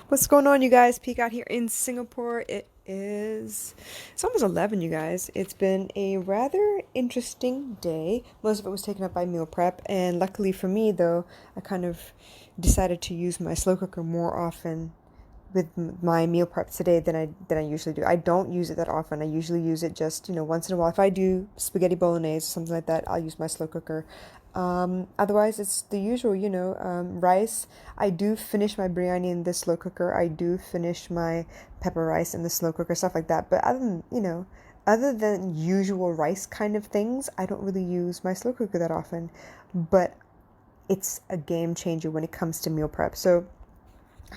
What's going on, you guys? Peek out here in Singapore. It's almost 11, you guys. It's been a rather interesting day. Most of it was taken up by meal prep, and luckily for me, though, I kind of decided to use my slow cooker more often with my meal prep today than I usually do. I don't use it that often. I usually use it just, once in a while. If I do spaghetti bolognese or something like that, I'll use my slow cooker. Otherwise, it's the usual, rice. I do finish my biryani in the slow cooker. I do finish my pepper rice in the slow cooker, stuff like that. But other than usual rice kind of things, I don't really use my slow cooker that often. But it's a game changer when it comes to meal prep. So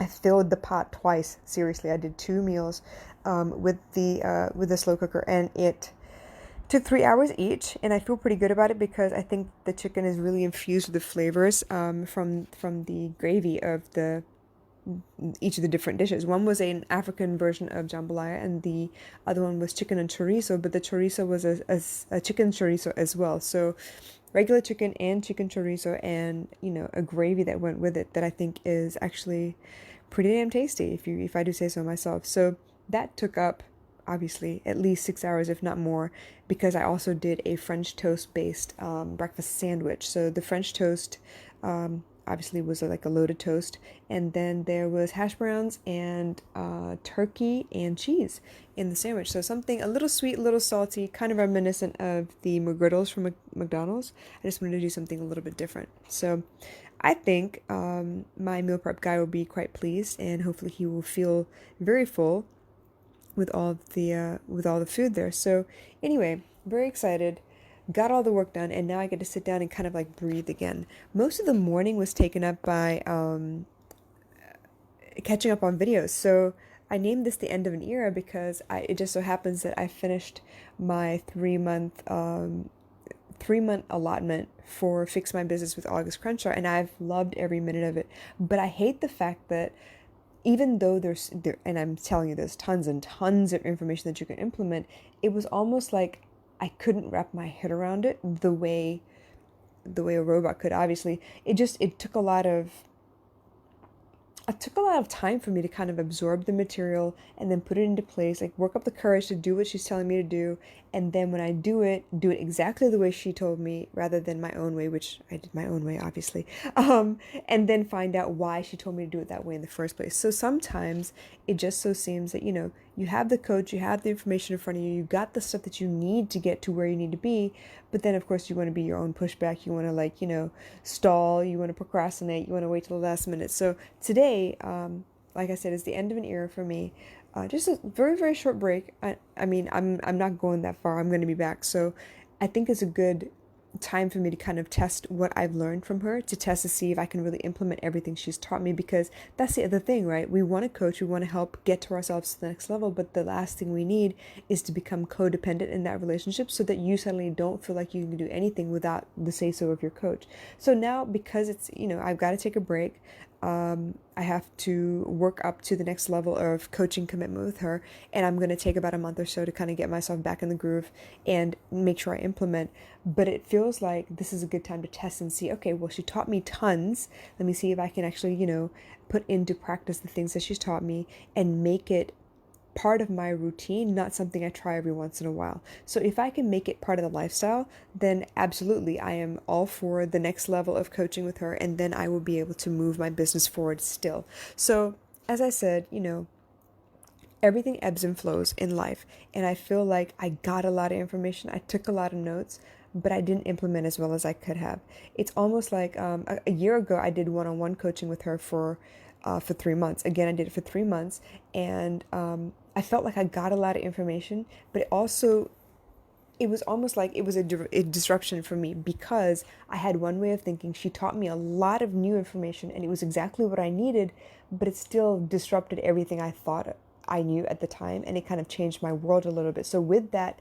I filled the pot twice. Seriously, I did two meals with the slow cooker, and it took 3 hours each. And I feel pretty good about it because I think the chicken is really infused with the flavors from the gravy of the each of the different dishes. One was an African version of jambalaya, and the other one was chicken and chorizo. But the chorizo was a chicken chorizo as well. So regular chicken and chicken chorizo, and a gravy that went with it that I think is actually pretty damn tasty if I do say so myself. So that took up obviously at least 6 hours, if not more, because I also did a French toast based breakfast sandwich. So the French toast obviously was like a loaded toast, and then there was hash browns and turkey and cheese in the sandwich. So something a little sweet, a little salty, kind of reminiscent of the McGriddles from McDonald's. I just wanted to do something a little bit different. So I think my meal prep guy will be quite pleased, and hopefully he will feel very full with all the food there. So anyway, very excited. Got all the work done, and now I get to sit down and kind of like breathe again. Most of the morning was taken up by catching up on videos. So I named this the end of an era because it just so happens that I finished my 3 month allotment for Fix My Business with August Crenshaw, and I've loved every minute of it. But I hate the fact that even though and I'm telling you, there's tons and tons of information that you can implement, it was almost like I couldn't wrap my head around it the way a robot could. Obviously, it took a lot of time for me to kind of absorb the material and then put it into place, like work up the courage to do what she's telling me to do. And then when I do it exactly the way she told me rather than my own way, which I did my own way, obviously. And then find out why she told me to do it that way in the first place. So sometimes it just so seems that, you have the coach, you have the information in front of you, you got the stuff that you need to get to where you need to be. But then, of course, you want to be your own pushback. You want to, stall, you want to procrastinate, you want to wait till the last minute. So today, like I said, is the end of an era for me. Just a very, very short break. I mean, I'm not going that far. I'm going to be back. So I think it's a good time for me to kind of test what I've learned from her, to test to see if I can really implement everything she's taught me, because that's the other thing, right? We want to coach, we want to help get to ourselves to the next level, but the last thing we need is to become codependent in that relationship so that you suddenly don't feel like you can do anything without the say so of your coach. So now, because it's, I've got to take a break, I have to work up to the next level of coaching commitment with her, and I'm going to take about a month or so to kind of get myself back in the groove and make sure I implement. But it feels like this is a good time to test and see, okay, well, she taught me tons. Let me see if I can actually, put into practice the things that she's taught me and make it part of my routine, not something I try every once in a while. So if I can make it part of the lifestyle, then absolutely I am all for the next level of coaching with her, and then I will be able to move my business forward still. So as I said, everything ebbs and flows in life, and I feel like I got a lot of information, I took a lot of notes, but I didn't implement as well as I could have. It's almost like a year ago I did one-on-one coaching with her for 3 months. Again, I did it for 3 months, and I felt like I got a lot of information, but it was almost like it was a disruption for me because I had one way of thinking. She taught me a lot of new information, and it was exactly what I needed, but it still disrupted everything I thought I knew at the time, and it kind of changed my world a little bit. So with that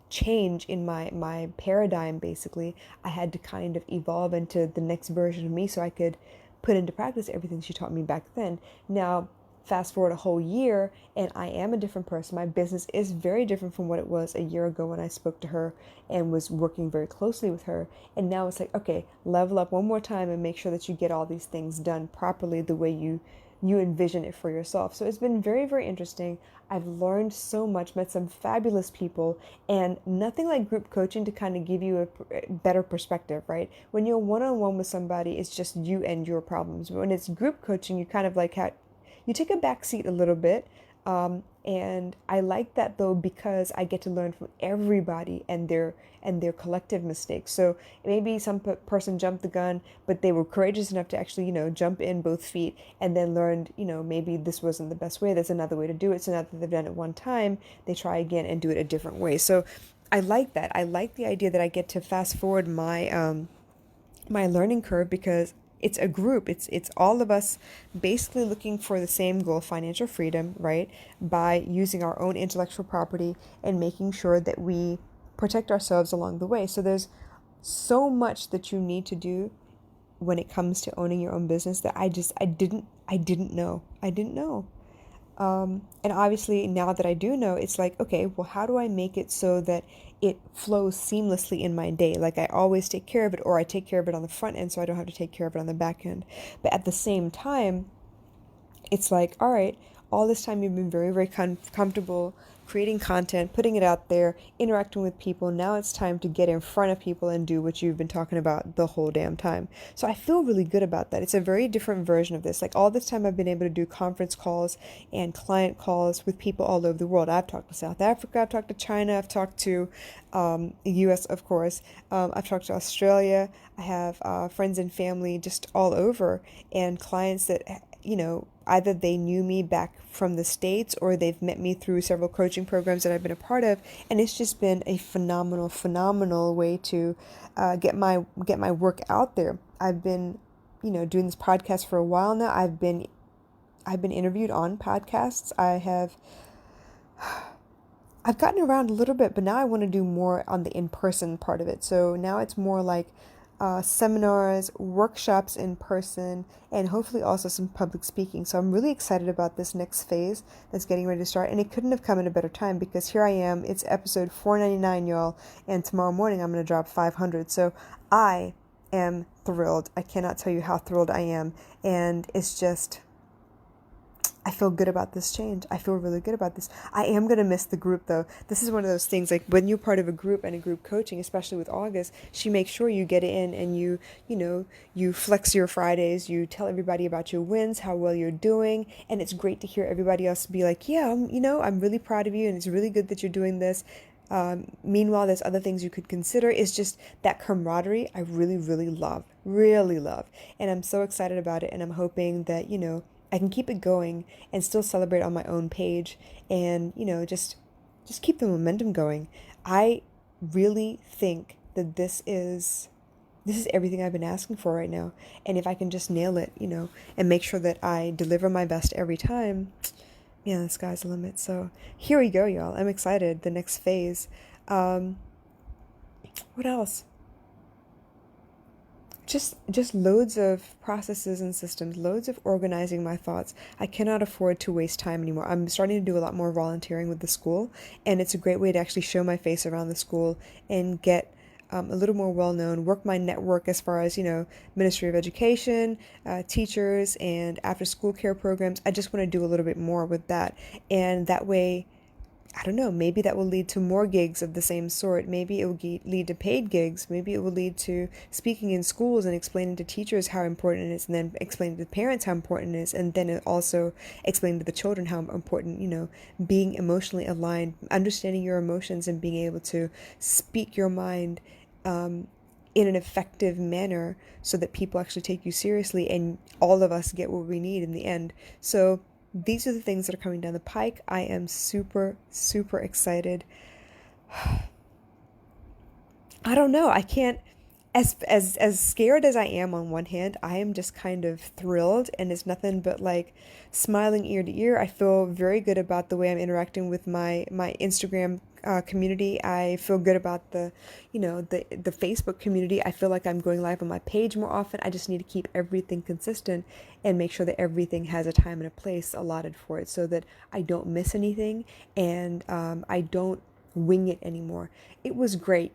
change in my paradigm, basically, I had to kind of evolve into the next version of me so I could put into practice everything she taught me back then. Now, fast forward a whole year, and I am a different person. My business is very different from what it was a year ago when I spoke to her and was working very closely with her. And now it's like, okay, level up one more time and make sure that you get all these things done properly the way you you envision it for yourself. So it's been very, very interesting. I've learned so much, met some fabulous people, and nothing like group coaching to kind of give you a better perspective, right? When you're one on one with somebody, it's just you and your problems. But when it's group coaching, you kind of like you take a back seat a little bit. And I like that though because I get to learn from everybody and their collective mistakes. So maybe some person jumped the gun, but they were courageous enough to actually, jump in both feet and then learned, maybe this wasn't the best way. There's another way to do it. So now that they've done it one time, they try again and do it a different way. So I like that. I like the idea that I get to fast forward my learning curve because it's a group. It's all of us basically looking for the same goal, financial freedom, right? By using our own intellectual property and making sure that we protect ourselves along the way. So there's so much that you need to do when it comes to owning your own business that I didn't know. I didn't know. And obviously, now that I do know, it's like, okay, well, how do I make it so that it flows seamlessly in my day? Like I always take care of it, or I take care of it on the front end so I don't have to take care of it on the back end. But at the same time, it's like, all right, all this time you've been very, very comfortable creating content, putting it out there, interacting with people. Now it's time to get in front of people and do what you've been talking about the whole damn time. So I feel really good about that. It's a very different version of this. Like all this time I've been able to do conference calls and client calls with people all over the world. I've talked to South Africa, I've talked to China, I've talked to the US, of course. I've talked to Australia. I have friends and family just all over and clients that either they knew me back from the States or they've met me through several coaching programs that I've been a part of. And it's just been a phenomenal, phenomenal way to get my work out there. I've been, doing this podcast for a while now. I've been interviewed on podcasts. I've gotten around a little bit, but now I want to do more on the in-person part of it. So now it's more like seminars, workshops in person, and hopefully also some public speaking. So I'm really excited about this next phase that's getting ready to start. And it couldn't have come at a better time because here I am. It's episode 499, y'all. And tomorrow morning I'm going to drop 500. So I am thrilled. I cannot tell you how thrilled I am. And it's just, I feel good about this change. I feel really good about this. I am going to miss the group though. This is one of those things like when you're part of a group and a group coaching, especially with August, she makes sure you get in and you flex your Fridays, you tell everybody about your wins, how well you're doing. And it's great to hear everybody else be like, yeah, I'm really proud of you. And it's really good that you're doing this. Meanwhile, there's other things you could consider. It's just that camaraderie I really, really love. And I'm so excited about it. And I'm hoping that, I can keep it going and still celebrate on my own page and, just keep the momentum going. I really think that this is everything I've been asking for right now. And if I can just nail it, and make sure that I deliver my best every time, yeah, the sky's the limit. So here we go, y'all. I'm excited. The next phase. What else? Just loads of processes and systems, loads of organizing my thoughts. I cannot afford to waste time anymore. I'm starting to do a lot more volunteering with the school, and it's a great way to actually show my face around the school and get a little more well known, work my network as far as, Ministry of Education, teachers, and after school care programs. I just want to do a little bit more with that. And that way, I don't know, maybe that will lead to more gigs of the same sort. Maybe it will lead to paid gigs. Maybe it will lead to speaking in schools and explaining to teachers how important it is, and then explaining to parents how important it is, and then it also explaining to the children how important, being emotionally aligned, understanding your emotions and being able to speak your mind in an effective manner so that people actually take you seriously and all of us get what we need in the end. So these are the things that are coming down the pike. I am super, super excited. I don't know. I can't, as scared as I am on one hand, I am just kind of thrilled, and it's nothing but like smiling ear to ear. I feel very good about the way I'm interacting with my Instagram community. I feel good about the Facebook community. I feel like I'm going live on my page more often. I just need to keep everything consistent and make sure that everything has a time and a place allotted for it so that I don't miss anything and I don't wing it anymore. It was great.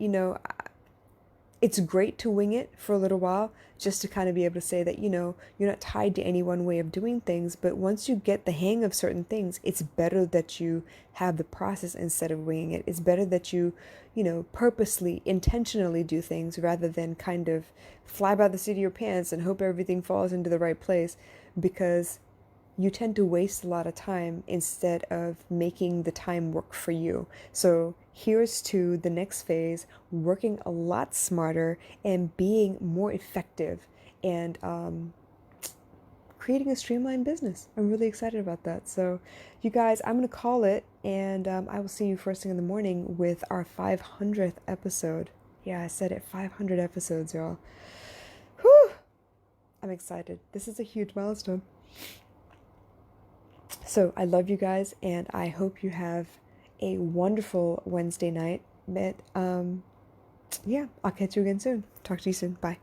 it's great to wing it for a little while just to kind of be able to say that, you're not tied to any one way of doing things. But once you get the hang of certain things, it's better that you have the process instead of winging it. It's better that you purposely, intentionally do things rather than kind of fly by the seat of your pants and hope everything falls into the right place, because you tend to waste a lot of time instead of making the time work for you. So here's to the next phase, working a lot smarter and being more effective, and creating a streamlined business. I'm really excited about that. So, you guys, I'm going to call it, and I will see you first thing in the morning with our 500th episode. Yeah, I said it, 500 episodes, y'all. Whew! I'm excited. This is a huge milestone. So I love you guys, and I hope you have a wonderful Wednesday night. But yeah, I'll catch you again soon. Talk to you soon. Bye.